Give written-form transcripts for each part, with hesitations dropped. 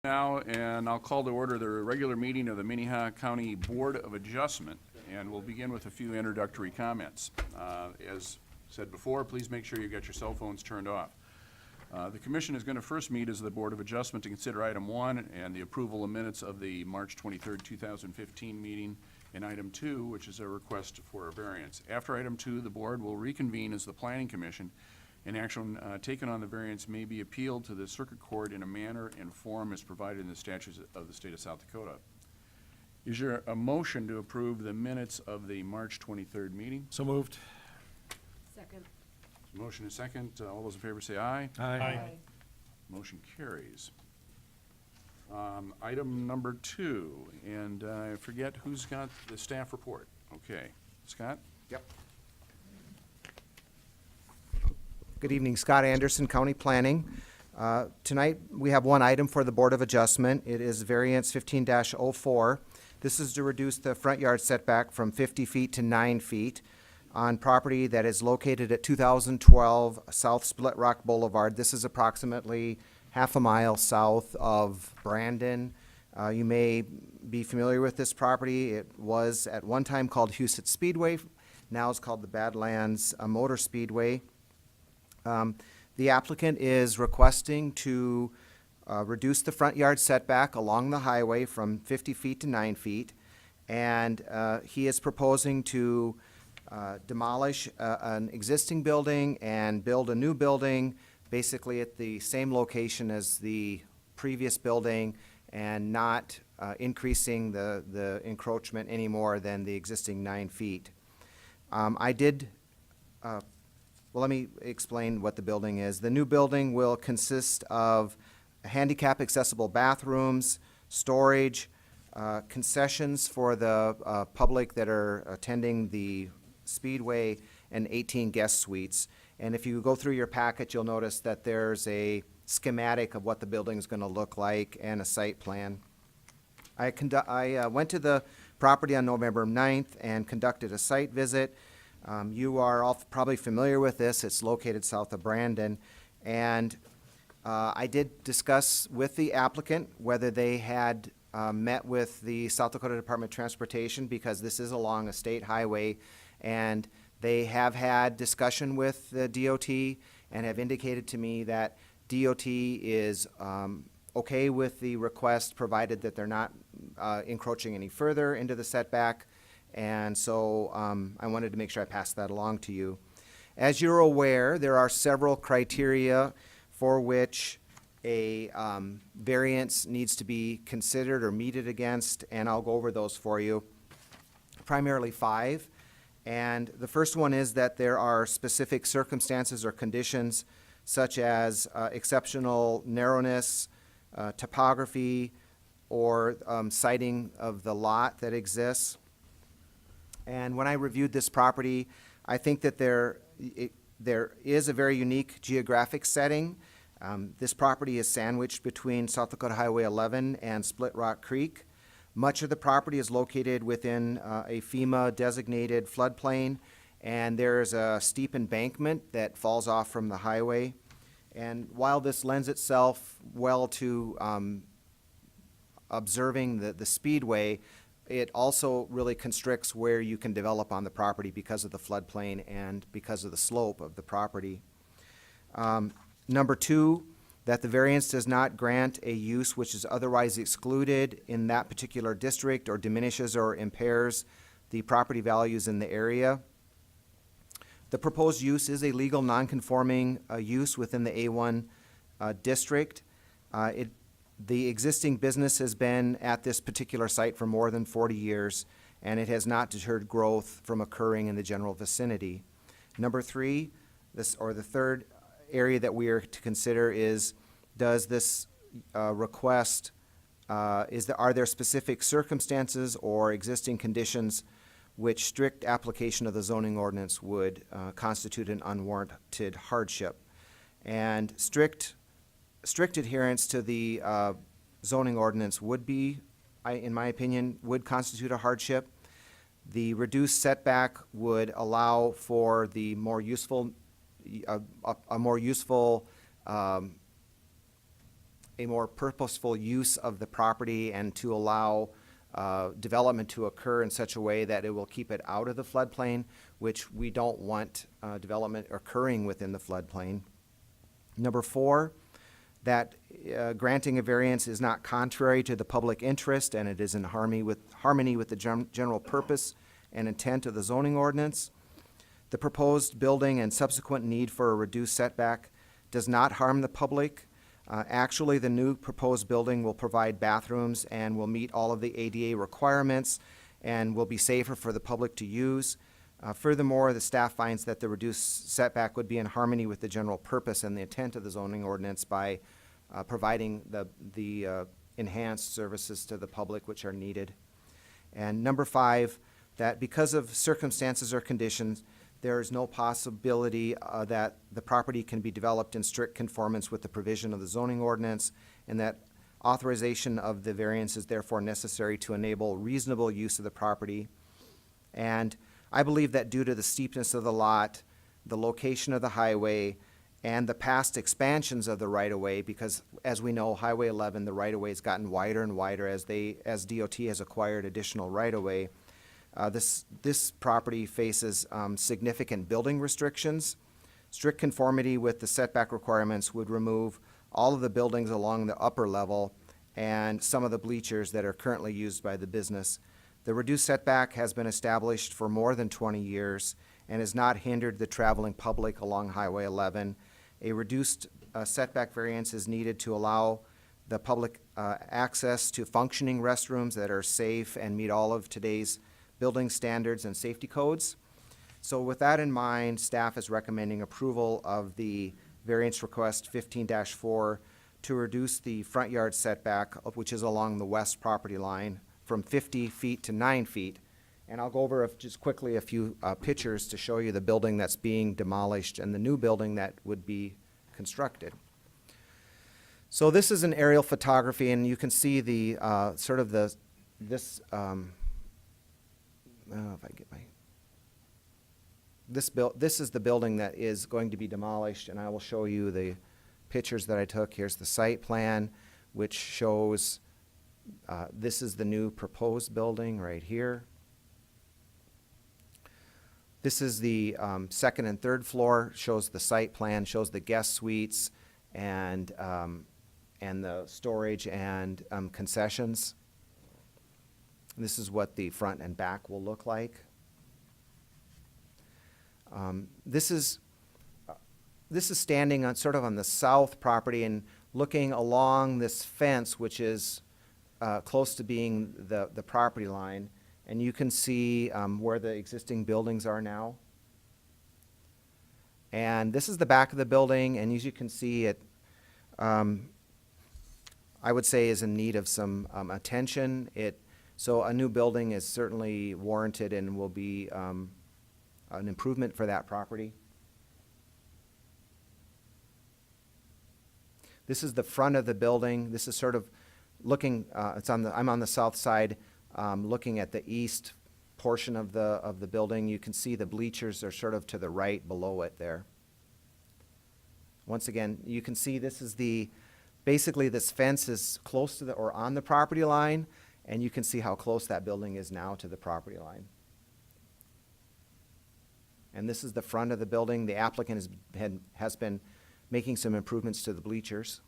Now, and I'll call to order the regular meeting of the Minnehaha County Board of Adjustment, and we'll begin with a few introductory comments. As said before, please make sure you got your cell phones turned off. The Commission is going to first meet as the Board of Adjustment to consider item 1 and the approval of minutes of the March 23rd, 2015 meeting, and item 2, which is a request for a variance. After item 2, the Board will reconvene as the Planning Commission, and action taken on the variance may be appealed to the Circuit Court in a manner and form as provided in the statutes of the state of South Dakota. Is there a motion to approve the minutes of the March 23rd meeting? So moved. Second. Motion is second. All those in favor say aye. Aye. Motion carries. Item number 2, and I forget who's got the staff report. Okay. Scott? Yep. Good evening, Scott Anderson, County Planning. Tonight we have one item for the Board of Adjustment. It is variance 15-04. This is to reduce the front yard setback from 50 feet to 9 feet on property that is located at 2012 South Split Rock Boulevard. This is approximately half a mile south of Brandon. You may be familiar with this property. It was at one time called Huset Speedway. Now it's called the Badlands Motor Speedway. The applicant is requesting to reduce the front yard setback along the highway from 50 feet to 9 feet, and he is proposing to demolish an existing building and build a new building basically at the same location as the previous building and not increasing the encroachment any more than the existing 9 feet. Well, let me explain what the building is. The new building will consist of handicap accessible bathrooms, storage, concessions for the public that are attending the Speedway, and 18 guest suites. And if you go through your packet, you'll notice that there's a schematic of what the building is going to look like and a site plan. I went to the property on November 9th and conducted a site visit. You are all probably familiar with this. It's located south of Brandon. And I did discuss with the applicant whether they had met with the South Dakota Department of Transportation, because this is along a state highway, and they have had discussion with the DOT and have indicated to me that DOT is okay with the request, provided that they're not encroaching any further into the setback. And so I wanted to make sure I passed that along to you. As you're aware, there are several criteria for which a variance needs to be considered or meted against, and I'll go over those for you. Primarily 5. And the first one is that there are specific circumstances or conditions such as exceptional narrowness, topography, or siting of the lot that exists. And when I reviewed this property, I think that there is a very unique geographic setting. This property is sandwiched between South Dakota Highway 11 and Split Rock Creek. Much of the property is located within a FEMA-designated floodplain, and there is a steep embankment that falls off from the highway. And while this lends itself well to observing the speedway, it also really constricts where you can develop on the property because of the floodplain and because of the slope of the property. Number 2, that the variance does not grant a use which is otherwise excluded in that particular district or diminishes or impairs the property values in the area. The proposed use is a legal non-conforming use within the A1 district. The existing business has been at this particular site for more than 40 years, and it has not deterred growth from occurring in the general vicinity. Number 3, the third area that we are to consider is, does this request, are there specific circumstances or existing conditions which strict application of the zoning ordinance would constitute an unwarranted hardship? And strict adherence to the zoning ordinance would be, in my opinion, would constitute a hardship. The reduced setback would allow for the more useful, a more useful a more purposeful use of the property and to allow development to occur in such a way that it will keep it out of the floodplain, which we don't want development occurring within the floodplain. Number 4, that granting a variance is not contrary to the public interest and it is in harmony with the general purpose and intent of the zoning ordinance. The proposed building and subsequent need for a reduced setback does not harm the public. Actually, the new proposed building will provide bathrooms and will meet all of the ADA requirements and will be safer for the public to use. Furthermore, the staff finds that the reduced setback would be in harmony with the general purpose and the intent of the zoning ordinance by providing the enhanced services to the public which are needed. And number 5, that because of circumstances or conditions, there is no possibility that the property can be developed in strict conformance with the provision of the zoning ordinance, and that authorization of the variance is therefore necessary to enable reasonable use of the property. And I believe that due to the steepness of the lot, the location of the highway, and the past expansions of the right-of-way, because as we know, Highway 11, the right-of-way has gotten wider and wider as DOT has acquired additional right-of-way. This property faces significant building restrictions. Strict conformity with the setback requirements would remove all of the buildings along the upper level and some of the bleachers that are currently used by the business. The reduced setback has been established for more than 20 years and has not hindered the traveling public along Highway 11. A reduced setback variance is needed to allow the public access to functioning restrooms that are safe and meet all of today's building standards and safety codes. So with that in mind, staff is recommending approval of the variance request 15-4 to reduce the front yard setback, which is along the west property line, from 50 feet to 9 feet. And I'll go over just quickly a few pictures to show you the building that's being demolished and the new building that would be constructed. So this is an aerial photography, and you can see the this is the building that is going to be demolished, and I will show you the pictures that I took. Here's the site plan, which shows this is the new proposed building right here. This is the second and third floor, shows the site plan, shows the guest suites and the storage and concessions. This is what the front and back will look like. This is standing on sort of on the south property and looking along this fence, which is close to being the property line, and you can see where the existing buildings are now. And this is the back of the building, and as you can see, it I would say is in need of some attention. So a new building is certainly warranted and will be an improvement for that property. This is the front of the building. This is sort of looking, I'm on the south side, looking at the east portion of the building. You can see the bleachers are sort of to the right below it there. Once again, you can see this is basically this fence is close to or on the property line, and you can see how close that building is now to the property line. And this is the front of the building. The applicant has been making some improvements to the bleachers.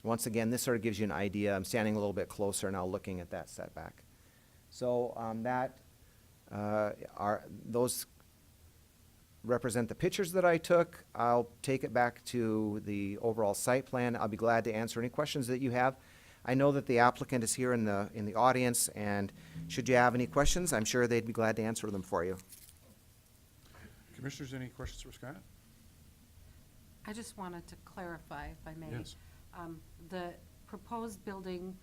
Once again, this sort of gives you an idea. I'm standing a little bit closer now looking at that setback. So those represent the pictures that I took. I'll take it back to the overall site plan. I'll be glad to answer any questions that you have. I know that the applicant is here in the audience, and should you have any questions, I'm sure they'd be glad to answer them for you. Commissioners, any questions for Scott? I just wanted to clarify, if I may. Yes. The proposed building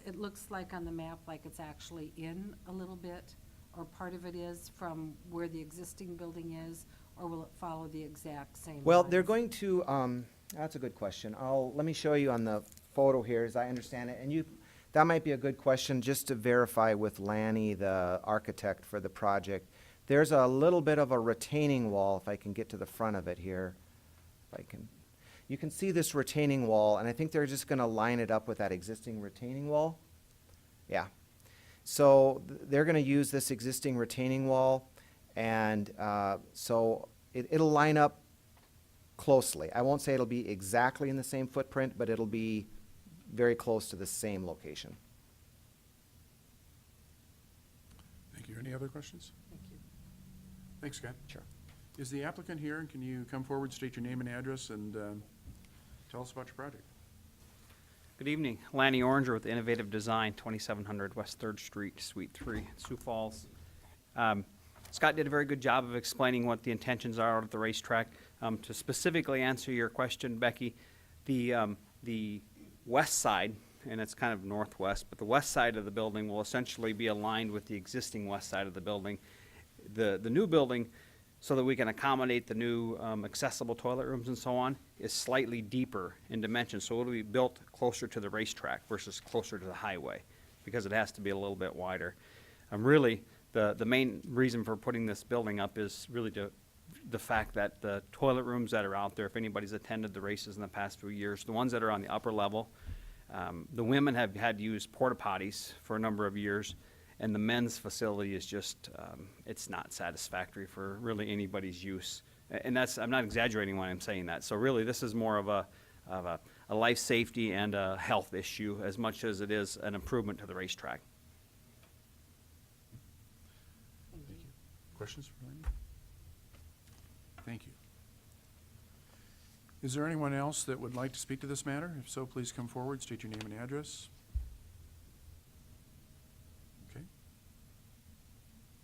it looks like on the map like it's actually in a little bit, or part of it is from where the existing building is, or will it follow the exact same Well, lines? they're going to, that's a good question. Let me show you on the photo here as I understand it. And that might be a good question just to verify with Lanny, the architect for the project. There's a little bit of a retaining wall, if I can get to the front of it here. If I can, you can see this retaining wall, and I think they're just gonna line it up with that existing retaining wall. Yeah. So they're gonna use this existing retaining wall, and so it'll line up closely. I won't say it'll be exactly in the same footprint, but it'll be very close to the same location. Thank you. Any other questions? Thank you. Thanks, Scott. Sure. Is the applicant here, and can you come forward, state your name and address, and tell us about your project? Good evening. Lanny Oranger with Innovative Design, 2700 West 3rd Street, Suite 3, Sioux Falls. Scott did a very good job of explaining what the intentions are out at the racetrack. To specifically answer your question, Becky, the west side, and it's kind of northwest, but the west side of the building will essentially be aligned with the existing west side of the building. The new building, so that we can accommodate the new accessible toilet rooms and so on, is slightly deeper in dimension. So it'll be built closer to the racetrack versus closer to the highway, because it has to be a little bit wider. Really, the main reason for putting this building up is really the fact that the toilet rooms that are out there, if anybody's attended the races in the past few years, the ones that are on the upper level, the women have had to use porta potties for a number of years, and the men's facility is just, it's not satisfactory for really anybody's use. And that's, I'm not exaggerating when I'm saying that. So really, this is more of a life safety and a health issue as much as it is an improvement to the racetrack. Thank you. Questions for Lanny? Thank you. Is there anyone else that would like to speak to this matter? If so, please come forward, state your name and address. Okay.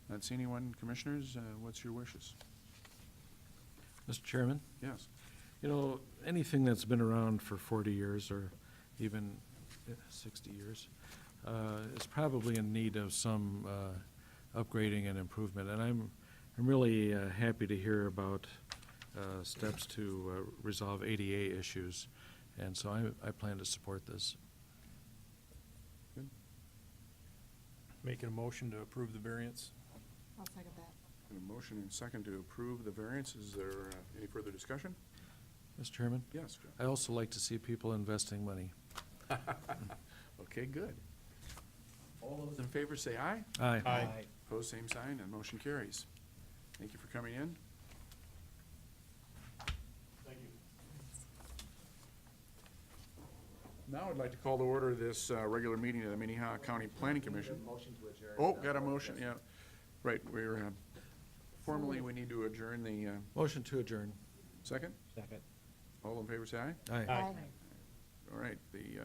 Not see anyone, commissioners, what's your wishes? Mr. Chairman, Yes. you know, anything that's been around for 40 years or even 60 years is probably in need of some upgrading and improvement. And I'm really happy to hear about steps to resolve ADA issues. And so I plan to support this. Good. Making a motion to approve the variance. I'll second that. A motion and second to approve the variance. Is there any further discussion? Mr. Chairman, Yes, John. I also like to see people investing money. Okay, good. All those in favor say aye. Aye. Aye. Opposed, same sign, and motion carries. Thank you for coming in. Thank you. Now I'd like to call to order this regular meeting of the Minnehaha County Planning Commission. Motion to adjourn. Oh, got a motion, yeah. Right, we're, formally, we need to adjourn the, Motion to adjourn. second? Second. All in favor, say aye. Aye. Aye. All right, the